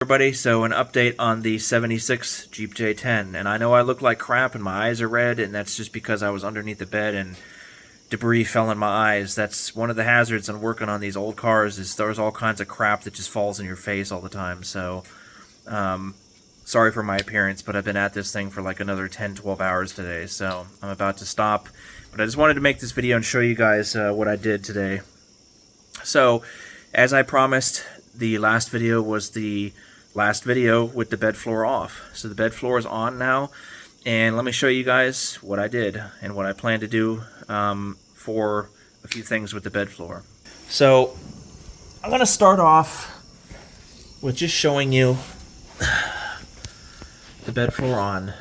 Everybody, so an update on the 76 Jeep J10, and I know I look like crap and my eyes are red, and that's just because I was underneath the bed and debris fell in my eyes. That's one of the hazards in working on these old cars, is there's all kinds of crap that just falls in your face all the time. So sorry for my appearance, but I've been at this thing for like another 10-12 hours today, so I'm about to stop. But I just wanted to make this video and show you guys what I did today. So as I promised, the last video was the last video with the bed floor off. So the bed floor is on now, and let me show you guys what I did and what I plan to do for a few things with the bed floor. So I'm going to start off with just showing you the bed floor on.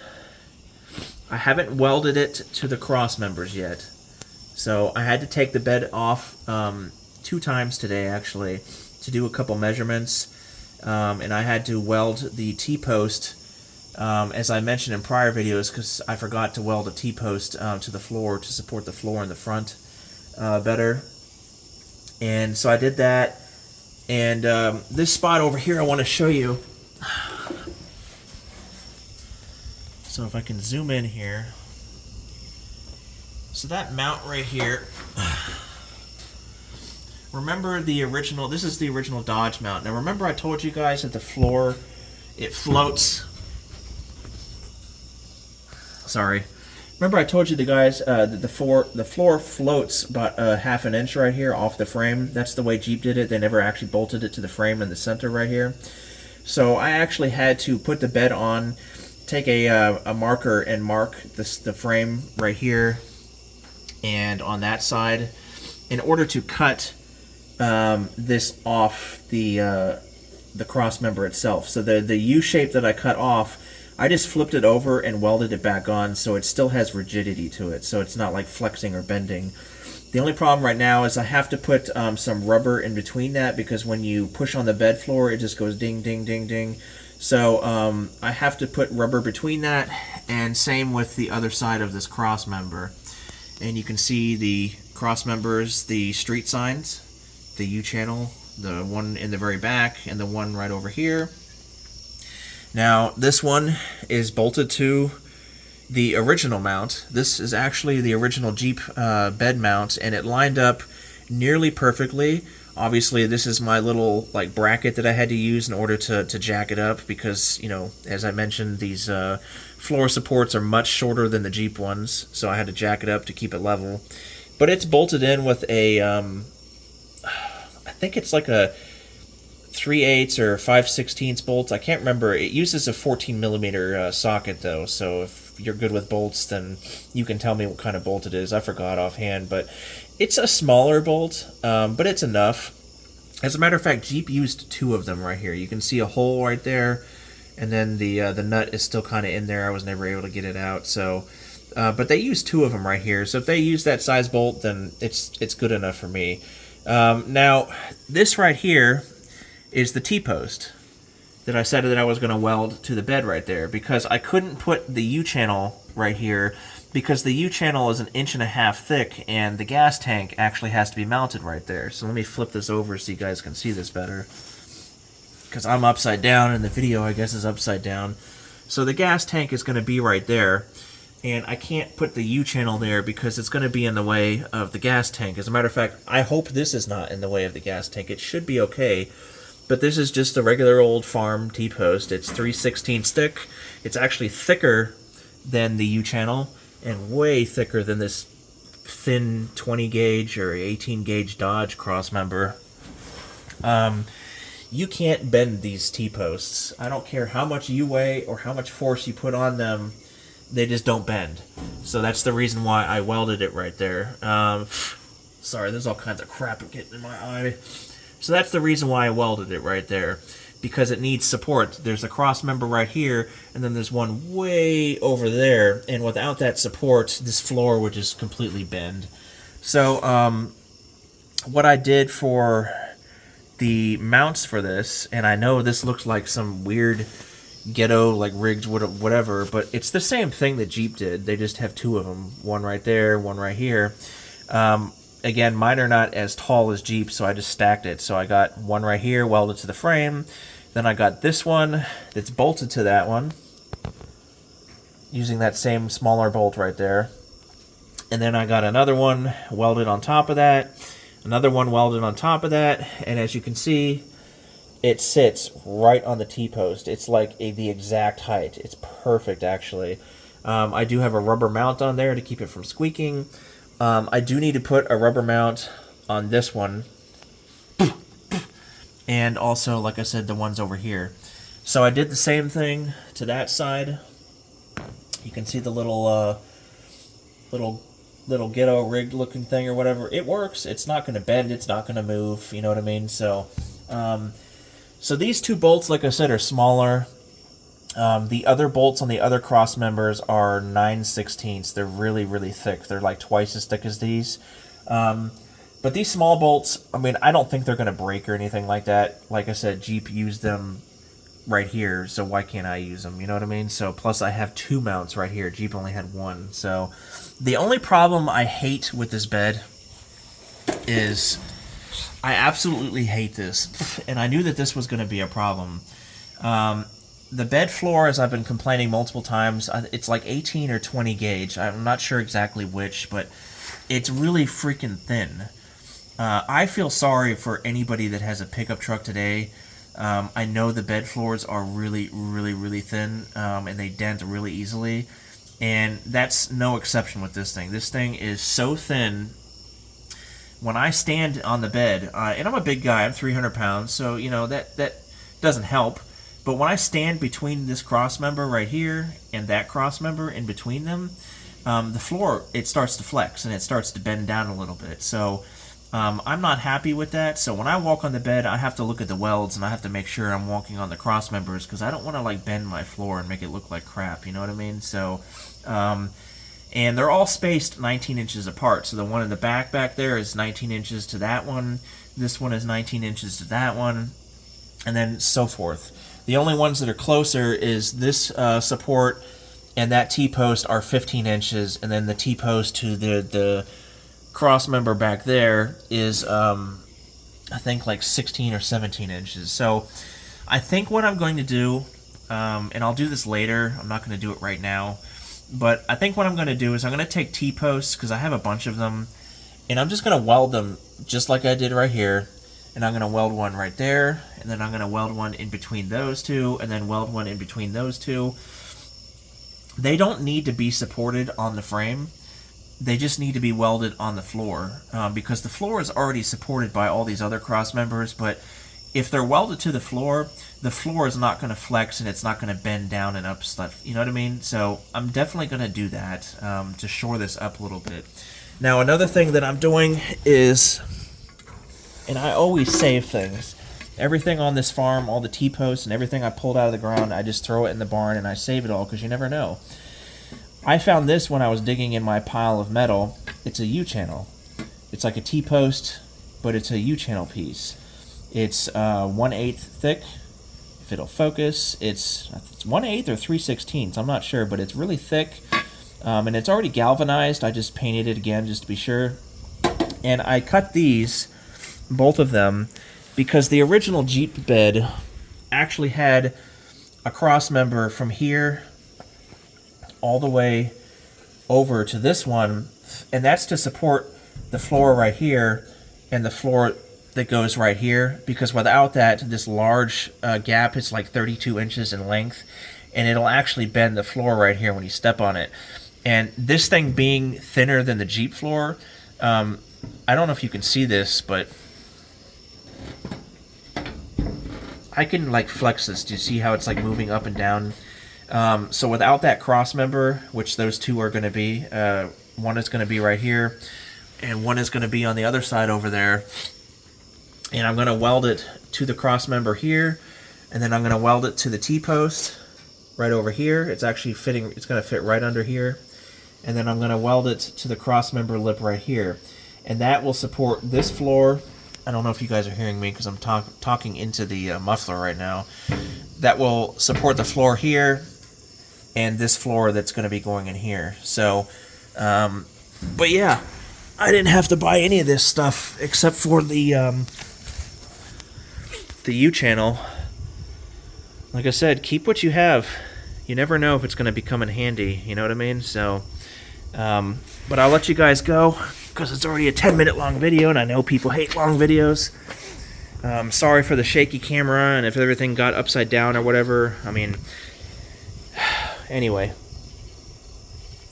I haven't welded it to the cross members yet, so I had to take the bed off 2 times today actually to do a couple measurements. And I had to weld the T-post, as I mentioned in prior videos, because I forgot to weld a T-post to the floor to support the floor in the front better. And so I did that. And this spot over here I want to show you. So if I can zoom in here. So that mount right here. Remember the original, this is the original Dodge mount. Now remember I told you guys that the floor, it floats. Sorry. Remember I told you guys that the floor floats about half an inch right here off the frame. That's the way Jeep did it. They never actually bolted it to the frame in the center right here. So I actually had to put the bed on, take a marker and mark the frame right here and on that side in order to cut this off the cross member itself. So the U shape that I cut off, I just flipped it over and welded it back on, so it still has rigidity to it, so it's not like flexing or bending. The only problem right now is I have to put some rubber in between that, because when you push on the bed floor it just goes ding ding ding ding. So I have to put rubber between that, and same with the other side of this cross member. And you can see the cross members, the street signs, the U channel, the one in the very back and the one right over here. Now this one is bolted to the original mount. This is actually the original Jeep bed mount, and it lined up nearly perfectly. Obviously this is my little like bracket that I had to use in order to jack it up, because, you know, as I mentioned, these floor supports are much shorter than the Jeep ones, so I had to jack it up to keep it level. But it's bolted in with a I think it's like a 3/8 or 5/16 bolts. I can't remember. It uses a 14mm socket though, so if you're good with bolts, then you can tell me what kind of bolt it is. I forgot offhand, but it's a smaller bolt, but it's enough. As a matter of fact, Jeep used 2 of them right here. You can see a hole right there, and then the nut is still kind of in there. I was never able to get it out, so but they used 2 of them right here. So if they use that size bolt, then it's good enough for me. Now, this right here is the T-post that I said that I was going to weld to the bed right there, because I couldn't put the U-channel right here because the U-channel is 1.5 inches thick, and the gas tank actually has to be mounted right there. So let me flip this over so you guys can see this better, because I'm upside down and the video, I guess, is upside down. So the gas tank is going to be right there. And I can't put the U-channel there because it's going to be in the way of the gas tank. As a matter of fact, I hope this is not in the way of the gas tank. It should be okay. But this is just a regular old farm T-post. It's 3/16 thick. It's actually thicker than the U-channel and way thicker than this thin 20 gauge or 18 gauge Dodge cross member. You can't bend these T-posts. I don't care how much you weigh or how much force you put on them. They just don't bend. So that's the reason why I welded it right there. Sorry, there's all kinds of crap getting in my eye. So that's the reason why I welded it right there, because it needs support. There's a cross member right here, and then there's one way over there, and without that support, this floor would just completely bend. So what I did for the mounts for this, and I know this looks like some weird ghetto, like rigged whatever, but it's the same thing that Jeep did. They just have 2 of them, one right there, one right here. Again, mine are not as tall as Jeep, so I just stacked it. So I got one right here welded to the frame, Then I got this one that's bolted to that one, using that same smaller bolt right there. And then I got another one welded on top of that, another one welded on top of that, and as you can see, it sits right on the T-post. It's like the exact height. It's perfect, actually. I do have a rubber mount on there to keep it from squeaking. I do need to put a rubber mount on this one, and also, like I said, the ones over here. So I did the same thing to that side. You can see the little ghetto rigged looking thing or whatever. It works. It's not going to bend. It's not going to move. You know what I mean? So, so these two bolts, like I said, are smaller. The other bolts on the other cross members are 9/16. They're really, really thick. They're like twice as thick as these. But these small bolts, I mean, I don't think they're going to break or anything like that. Like I said, Jeep used them right here, so why can't I use them? You know what I mean? So, plus I have two mounts right here. Jeep only had one. So, the only problem I hate with this bed is I absolutely hate this. And I knew that this was going to be a problem. The bed floor, as I've been complaining multiple times, it's like 18 or 20 gauge. I'm not sure exactly which, but it's really freaking thin. I feel sorry for anybody that has a pickup truck today. I know the bed floors are really, really, really thin, and they dent really easily. And that's no exception with this thing. This thing is so thin. When I stand on the bed, and I'm a big guy, I'm 300 pounds, so, you know, that doesn't help. But when I stand between this cross member right here and that cross member in between them, the floor, it starts to flex and it starts to bend down a little bit. So I'm not happy with that. So when I walk on the bed, I have to look at the welds and I have to make sure I'm walking on the cross members because I don't want to like bend my floor and make it look like crap. You know what I mean? So, and they're all spaced 19 inches apart. So the one in the back there is 19 inches to that one. This one is 19 inches to that one, and then so forth. The only ones that are closer is this support and that T-post are 15 inches, and then the T-post to the cross member back there is, I think, like 16 or 17 inches. So I think what I'm going to do, and I'll do this later, I'm not going to do it right now, but I think what I'm going to do is I'm going to take T-posts, because I have a bunch of them, and I'm just going to weld them just like I did right here. And I'm going to weld one right there, and then I'm going to weld one in between those two, and then weld one in between those two. They don't need to be supported on the frame. They just need to be welded on the floor, because the floor is already supported by all these other cross members, but if they're welded to the floor is not going to flex, and it's not going to bend down and up stuff. You know what I mean? So I'm definitely going to do that to shore this up a little bit. Now, another thing that I'm doing is... And I always save things. Everything on this farm, all the T-posts and everything I pulled out of the ground, I just throw it in the barn and I save it all because you never know. I found this when I was digging in my pile of metal. It's a U-channel. It's like a T-post, but it's a U-channel piece. It's 1/8 thick. If it'll focus, it's 1/8 or 3/16. I'm not sure, but it's really thick. And it's already galvanized. I just painted it again just to be sure. And I cut these... both of them, because the original Jeep bed actually had a cross member from here all the way over to this one, and that's to support the floor right here and the floor that goes right here, because without that, this large gap is like 32 inches in length, and it'll actually bend the floor right here when you step on it. And this thing being thinner than the Jeep floor, I don't know if you can see this, but I can like flex this. Do you see how it's like moving up and down? So without that cross member, which those two are going to be, one is going to be right here, and one is going to be on the other side over there. And I'm going to weld it to the cross member here, and then I'm going to weld it to the T-post right over here. It's actually fitting. It's going to fit right under here, and then I'm going to weld it to the cross member lip right here, and that will support this floor. I don't know if you guys are hearing me because I'm talking into the muffler right now. That will support the floor here and this floor that's going to be going in here. So, but yeah, I didn't have to buy any of this stuff except for the U-channel. like I said, keep what you have. You never know if it's going to be coming handy, you know what I mean? So, but I'll let you guys go because it's already a 10-minute long video, and I know people hate long videos. Sorry for the shaky camera and if everything got upside down or whatever. I mean, anyway.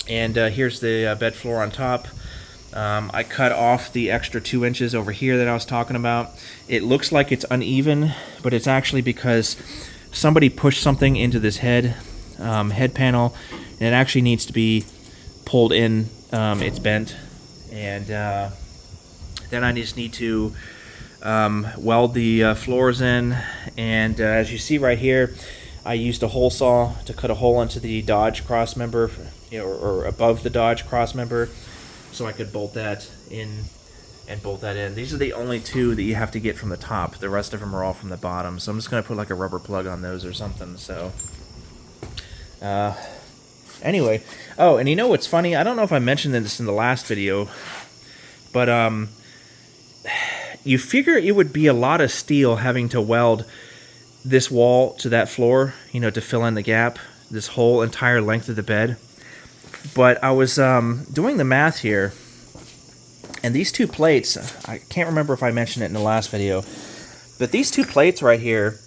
And here's the bed floor on top. I cut off the extra 2 inches over here that I was talking about. It looks like it's uneven, but it's actually because somebody pushed something into this head panel, and it actually needs to be pulled in. It's bent, and then I just need to weld the floors in. And as you see right here, I used a hole saw to cut a hole into the Dodge cross member, or above the Dodge cross member, so I could bolt that in and bolt that in. These are the only 2 that you have to get from the top. The rest of them are all from the bottom, so I'm just going to put like a rubber plug on those or something. So anyway, oh, and you know what's funny? I don't know if I mentioned this in the last video, but you figure it would be a lot of steel having to weld this wall to that floor, to fill in the gap, this whole entire length of the bed. But I was doing the math here, and these 2 plates, I can't remember if I mentioned it in the last video, but these 2 plates right here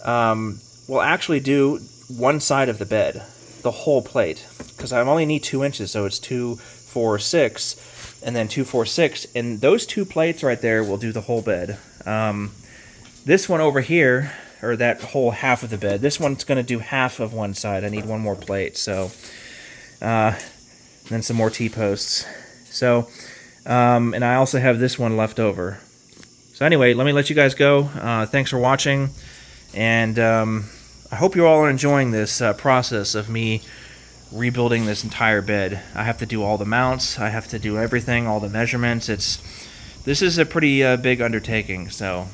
will actually do one side of the bed, the whole plate, because I only need 2 inches, so it's 2, 4, 6, and then 2, 4, 6, and those 2 plates right there will do the whole bed. This one over here, or that whole half of the bed, this one's going to do half of one side. I need 1 more plate, so then some more T-posts. So, and I also have this one left over. So anyway, let me let you guys go. Thanks for watching, and I hope you all are enjoying this process of me rebuilding this entire bed. I have to do all the mounts. I have to do everything, all the measurements. This is a pretty big undertaking. So,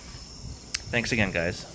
thanks again, guys.